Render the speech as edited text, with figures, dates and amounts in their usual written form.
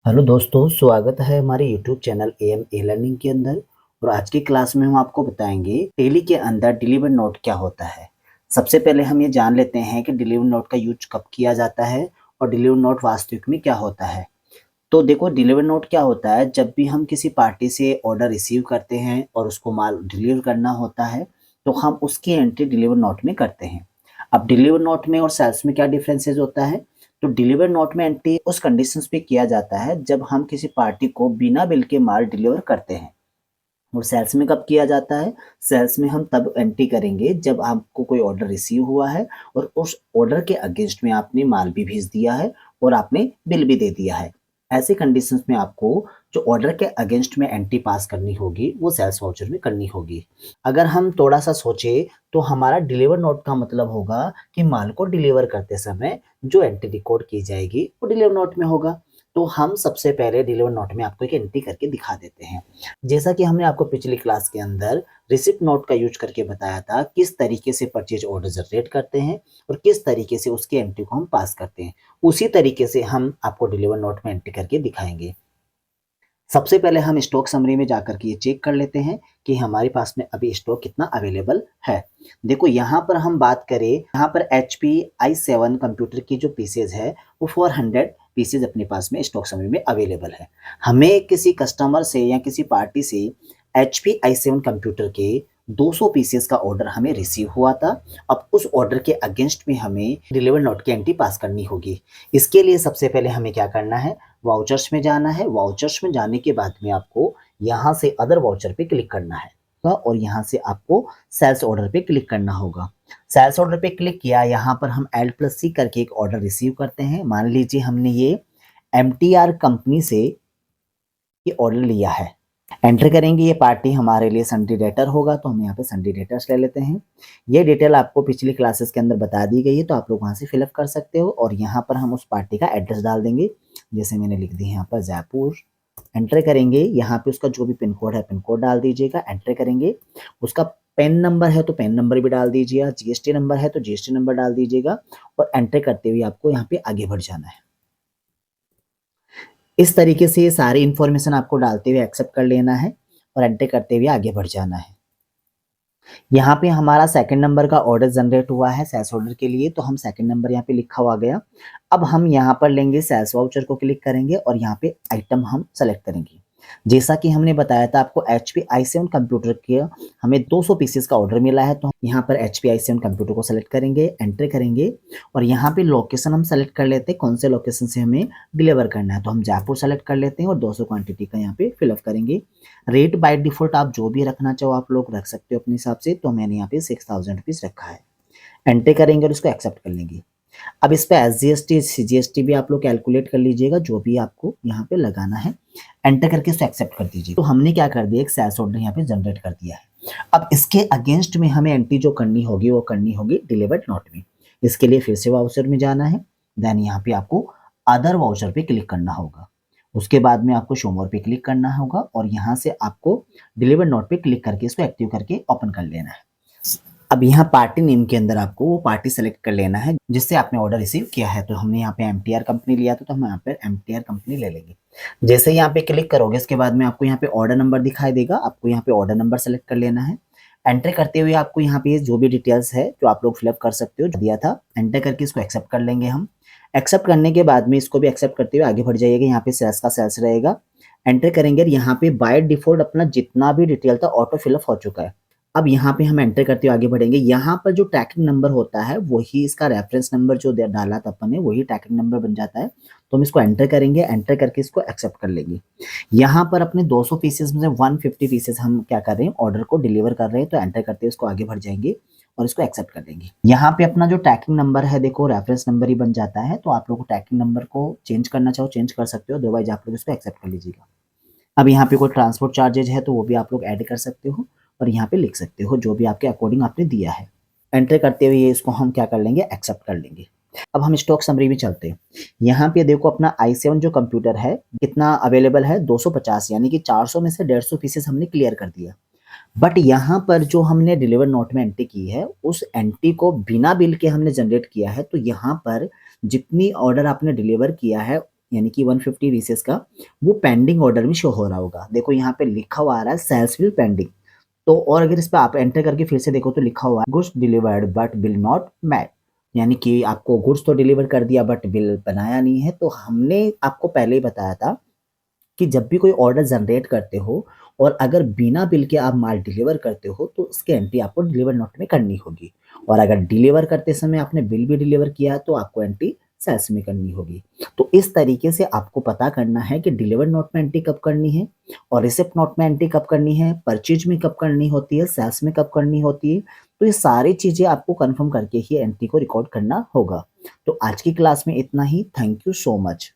Hello दोस्तों, स्वागत है हमारे YouTube channel am A learning के अंदर। और आज की क्लास में हम आपको बताएंगे टेली के अंदर डिलीवर नोट क्या होता है। सबसे पहले हम ये जान लेते हैं कि डिलीवर नोट का यूज कब किया जाता है और डिलीवर नोट वास्तविक में क्या होता है। तो देखो, डिलीवर नोट क्या होता है। जब भी हम किसी पार्टी से ऑर्डर रिसीव करते हैं और उसको माल डिलीवर करना होता है तो हम उसकी एंट्री डिलीवर नोट में करते हैं। अब डिलीवर नोट में और सेल्स में क्या डिफरेंसेस होता है। तो डिलीवर नोट में एंट्री उस कंडीशंस पे किया जाता है जब हम किसी पार्टी को बिना बिल के माल डिलीवर करते हैं। और सेल्स में कब किया जाता है। सेल्स में हम तब एंट्री करेंगे जब आपको कोई ऑर्डर रिसीव हुआ है और उस ऑर्डर के अगेंस्ट में आपने माल भी भेज दिया है और आपने बिल भी दे दिया है। ऐसे कंडीशंस में आपको जो ऑर्डर के अगेंस्ट में एंट्री पास करनी होगी वो सेल्स वाउचर में करनी होगी। अगर हम थोड़ा सा सोचे तो हमारा डिलीवर नोट का मतलब होगा कि माल को डिलीवर करते समय जो एंट्री रिकॉर्ड की जाएगी वो डिलीवर नोट में होगा। तो हम सबसे पहले डिलीवर नोट में आपको एक एंट्री करके दिखा देते हैं। जैसा कि हमने आपको पिछली क्लास के अंदर रिसिप्ट नोट का यूज करके बताया था किस तरीके से परचेज ऑर्डर जनरेट करते हैं और किस तरीके से उसके एंट्री को हम पास करते हैं, उसी तरीके से हम आपको डिलीवर नोट में एंट्री करके दिखाएंगे। सबसे पहले हम स्टॉक समरी में जाकर के ये चेक कर लेते हैं कि हमारे पास में अभी स्टॉक कितना अवेलेबल है। देखो, यहाँ पर हम बात करें, यहाँ पर HP i7 कंप्यूटर की जो पीसेज है वो 400 पीसेज अपने पास में स्टॉक समरी में अवेलेबल है। हमें किसी कस्टमर से या किसी पार्टी से HP i7 कंप्यूटर के 200 पीसेस का ऑर्डर हमें रिसीव हुआ था। अब उस ऑर्डर के अगेंस्ट में हमें डिलीवर नोट की एंट्री पास करनी होगी। इसके लिए सबसे पहले हमें क्या करना है, वाउचर्स में जाना है। वाउचर्स में जाने के बाद में आपको यहाँ से अदर वाउचर पे क्लिक करना है और यहाँ से आपको सेल्स ऑर्डर पे क्लिक करना होगा। सेल्स ऑर्डर पे क्लिक किया, यहाँ पर हम L+C करके एक ऑर्डर रिसीव करते हैं। मान लीजिए हमने ये MTR कंपनी से ये ऑर्डर लिया है। एंटर करेंगे, ये पार्टी हमारे लिए सन्ड्री डेटर होगा तो हम यहाँ पे सन्ड्री डेटर्स ले लेते हैं। ये डिटेल आपको पिछली क्लासेस के अंदर बता दी गई है तो आप लोग वहाँ से फिलअप कर सकते हो। और यहाँ पर हम उस पार्टी का एड्रेस डाल देंगे, जैसे मैंने लिख दी है यहाँ पर जयपुर। एंटर करेंगे, यहाँ पे उसका जो भी पिन कोड है पिन कोड डाल दीजिएगा। एंटर करेंगे, उसका पेन नंबर है तो पेन नंबर भी डाल दीजिएगा, GST नंबर है तो GST नंबर डाल दीजिएगा। और एंटर करते हुए आपको यहाँ पे आगे बढ़ जाना है। इस तरीके से ये सारी इन्फॉर्मेशन आपको डालते हुए एक्सेप्ट कर लेना है और एंटर करते हुए आगे बढ़ जाना है। यहाँ पे हमारा सेकंड नंबर का ऑर्डर जनरेट हुआ है सेल्स ऑर्डर के लिए, तो हम सेकंड नंबर यहाँ पे लिखा हुआ गया। अब हम यहाँ पर लेंगे सेल्स वाउचर को क्लिक करेंगे और यहाँ पे आइटम हम सेलेक्ट करेंगे। जैसा कि हमने बताया था आपको HP i7 कंप्यूटर के हमें 200 पीसेस का ऑर्डर मिला है, तो यहाँ पर HP i7 कंप्यूटर को सेलेक्ट करेंगे, एंटर करेंगे और यहाँ पे लोकेशन हम सेलेक्ट कर लेते हैं कौन से लोकेशन से हमें डिलीवर करना है। तो हम जयपुर सेलेक्ट कर लेते हैं और 200 क्वांटिटी का यहाँ पे फिलअप करेंगे। रेट बाय डिफॉल्ट आप जो भी रखना चाहो आप लोग रख सकते हो अपने हिसाब से, तो मैंने यहाँ पे 6000 रुपीज़ रखा है। एंटर करेंगे और इसको एक्सेप्ट कर लेंगे। अब इस पे SGST CGST भी आप लोग कैलकुलेट कर लीजिएगा जो भी आपको यहाँ पे लगाना है। एंटर करके इसको एक्सेप्ट कर दीजिए। तो हमने क्या कर दिया, एक सेल्स ऑर्डर यहाँ पे जनरेट कर दिया है। अब इसके अगेंस्ट में हमें एंट्री जो करनी होगी वो करनी होगी डिलीवर्ड नोट में। इसके लिए फिर से वाउचर में जाना है, देन यहाँ पे आपको अदर वाउचर पे क्लिक करना होगा। उसके बाद में आपको शो मोर पे क्लिक करना होगा और यहाँ से आपको डिलीवर नोट पे क्लिक करके इसको एक्टिव करके ओपन कर लेना है। अब यहाँ पार्टी नेम के अंदर आपको वो पार्टी सेलेक्ट कर लेना है जिससे आपने ऑर्डर रिसीव किया है। तो हमने यहाँ पे MTR कंपनी लिया था तो हम यहाँ पे MTR कंपनी ले लेंगे। जैसे ही यहाँ पे क्लिक करोगे इसके बाद में आपको यहाँ पे ऑर्डर नंबर दिखाई देगा, आपको यहाँ पे ऑर्डर नंबर सेलेक्ट कर लेना है। एंटर करते हुए आपको यहाँ पे जो भी डिटेल्स है जो आप लोग फिलअप कर सकते हो जो दिया था, एंटर करके इसको एक्सेप्ट कर लेंगे हम। एक्सेप्ट करने के बाद में इसको भी एक्सेप्ट करते हुए आगे बढ़ जाइएगा। यहाँ पे सेल्स का सेल्स रहेगा, एंटर करेंगे। यहाँ पे बाय डिफॉल्ट अपना जितना भी डिटेल था ऑटो फिलअप हो चुका है। अब यहाँ पे हम एंटर करते हुए आगे बढ़ेंगे। यहाँ पर जो ट्रैकिंग नंबर होता है वही इसका रेफरेंस नंबर जो डाला था अपन ने वही ट्रैकिंग नंबर बन जाता है। तो हम इसको एंटर करेंगे, एंटर करके इसको एक्सेप्ट कर लेंगे। यहाँ पर अपने 200 पीसेस में से 150 पीसेस हम क्या कर रहे हैं, ऑर्डर को डिलीवर कर रहे हैं। तो एंटर करते हुए इसको आगे बढ़ जाएंगे और इसको एक्सेप्ट कर देंगे। यहाँ पे अपना जो ट्रैकिंग नंबर है देखो रेफरेंस नंबर ही बन जाता है। तो आप लोग ट्रैकिंग नंबर को चेंज करना चाहो चेंज कर सकते हो, अदरवाइज आप लोग इसको एक्सेप्ट कर लीजिएगा। अब यहाँ पे कोई ट्रांसपोर्ट चार्जेज है तो वो भी आप लोग ऐड कर सकते हो और यहाँ पे लिख सकते हो जो भी आपके अकॉर्डिंग आपने दिया है। एंटर करते हुए इसको हम क्या कर लेंगे, एक्सेप्ट कर लेंगे। अब हम स्टॉक समरी में चलते हैं। यहाँ पे देखो अपना i7 जो कंप्यूटर है कितना अवेलेबल है, 250, यानी कि 400 में से 150 पीसेस हमने क्लियर कर दिया। बट यहाँ पर जो हमने डिलीवर नोट में एंट्री की है उस एंट्री को बिना बिल के हमने जनरेट किया है। तो यहाँ पर जितनी ऑर्डर आपने डिलीवर किया है यानी कि 150 रिसेस का वो पेंडिंग ऑर्डर में शो हो रहा होगा। देखो यहाँ पे लिखा हुआ आ रहा है सेल्स बिल पेंडिंग। तो और अगर इस पे आप एंटर करके फिर से देखो तो लिखा हुआ है goods delivered but bill not met, यानी कि आपको गुड्स तो डिलीवर कर दिया बट बिल बनाया नहीं है। तो हमने आपको पहले ही बताया था कि जब भी कोई ऑर्डर जनरेट करते हो और अगर बिना बिल के आप माल डिलीवर करते हो तो उसकी एंट्री आपको डिलीवर नोट में करनी होगी, और अगर डिलीवर करते समय आपने बिल भी डिलीवर किया तो आपको एंट्री सेल्स में करनी होगी। तो इस तरीके से आपको पता करना है कि डिलीवर नोट में एंट्री कब करनी है और रिसिप्ट नोट में एंट्री कब करनी है, परचेज में कब करनी होती है, सेल्स में कब करनी होती है। तो ये सारी चीज़ें आपको कन्फर्म करके ही एंट्री को रिकॉर्ड करना होगा। तो आज की क्लास में इतना ही। Thank you so much.